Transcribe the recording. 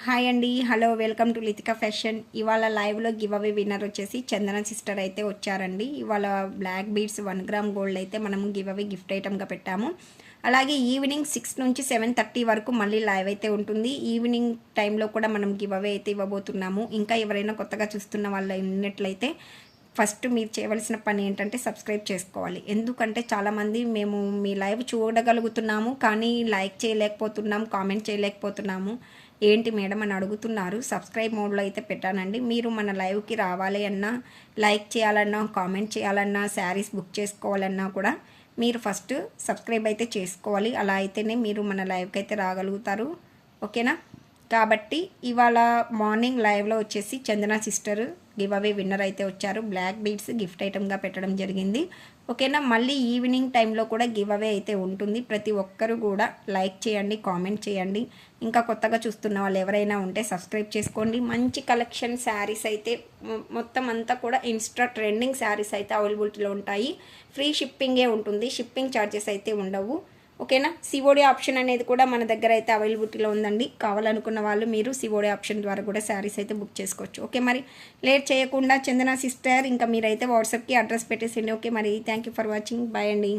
Hi అండి, hello, welcome to Litika fashion. ఇవాళ లైవ్లో గివ్ అవే విన్నర్ వచ్చేసి చందన సిస్టర్ అయితే వచ్చారండి. ఇవాళ బ్లాక్ బీడ్స్ 1 గ్రామ్ గోల్డ్ అయితే మనము గివ్ అవే గిఫ్ట్ ఐటమ్గా పెట్టాము. అలాగే ఈవినింగ్ 6 నుంచి 7:30 వరకు మళ్ళీ లైవ్ అయితే ఉంటుంది. ఈవినింగ్ టైంలో కూడా మనం గివ్ అవే అయితే ఇవ్వబోతున్నాము. ఇంకా ఎవరైనా కొత్తగా చూస్తున్న వాళ్ళు ఉన్నట్లయితే ఫస్ట్ మీరు చేయవలసిన పని ఏంటంటే సబ్స్క్రైబ్ చేసుకోవాలి. ఎందుకంటే చాలామంది మేము మీ లైవ్ చూడగలుగుతున్నాము కానీ లైక్ చేయలేకపోతున్నాము, కామెంట్ చేయలేకపోతున్నాము, ఏంటి మేడం అని అడుగుతున్నారు. సబ్స్క్రైబ్ మోడ్లో అయితే పెట్టానండి. మీరు మన లైవ్కి రావాలి అన్నా, లైక్ చేయాలన్నా, కామెంట్ చేయాలన్నా, శారీస్ బుక్ చేసుకోవాలన్నా కూడా మీరు ఫస్ట్ సబ్స్క్రైబ్ అయితే చేసుకోవాలి. అలా అయితేనే మీరు మన లైవ్కి అయితే రాగలుగుతారు. ఓకేనా? కాబట్టి ఇవాళ మార్నింగ్ లైవ్లో వచ్చేసి చందన సిస్టర్ గివ్ అవే విన్నర్ అయితే వచ్చారు. బ్లాక్ బీడ్స్ గిఫ్ట్ ఐటమ్గా పెట్టడం జరిగింది. ఓకేనా? మళ్ళీ ఈవినింగ్ టైంలో కూడా గివ్ అవే అయితే ఉంటుంది. ప్రతి ఒక్కరు కూడా లైక్ చేయండి, కామెంట్ చేయండి. ఇంకా కొత్తగా చూస్తున్న వాళ్ళు ఎవరైనా ఉంటే సబ్స్క్రైబ్ చేసుకోండి. మంచి కలెక్షన్ శారీస్ అయితే మొత్తం అంతా కూడా ఇన్స్టా ట్రెండింగ్ శారీస్ అయితే అవైలబిలిటీలో ఉంటాయి. ఫ్రీ షిప్పింగే ఉంటుంది, షిప్పింగ్ ఛార్జెస్ అయితే ఉండవు. ఓకేనా? సిఓడి ఆప్షన్ అనేది కూడా మన దగ్గర అయితే అవైలబిలిటీలో ఉందండి. కావాలనుకున్న వాళ్ళు మీరు సిఓడి ఆప్షన్ ద్వారా కూడా శారీస్ అయితే బుక్ చేసుకోవచ్చు. ఓకే, మరి లేట్ చేయకుండా చందన సిస్టర్ ఇంకా మీరైతే వాట్సాప్కి అడ్రస్ పెట్టేసిండి. ఓకే, మరి thank you for watching. Bye అండి.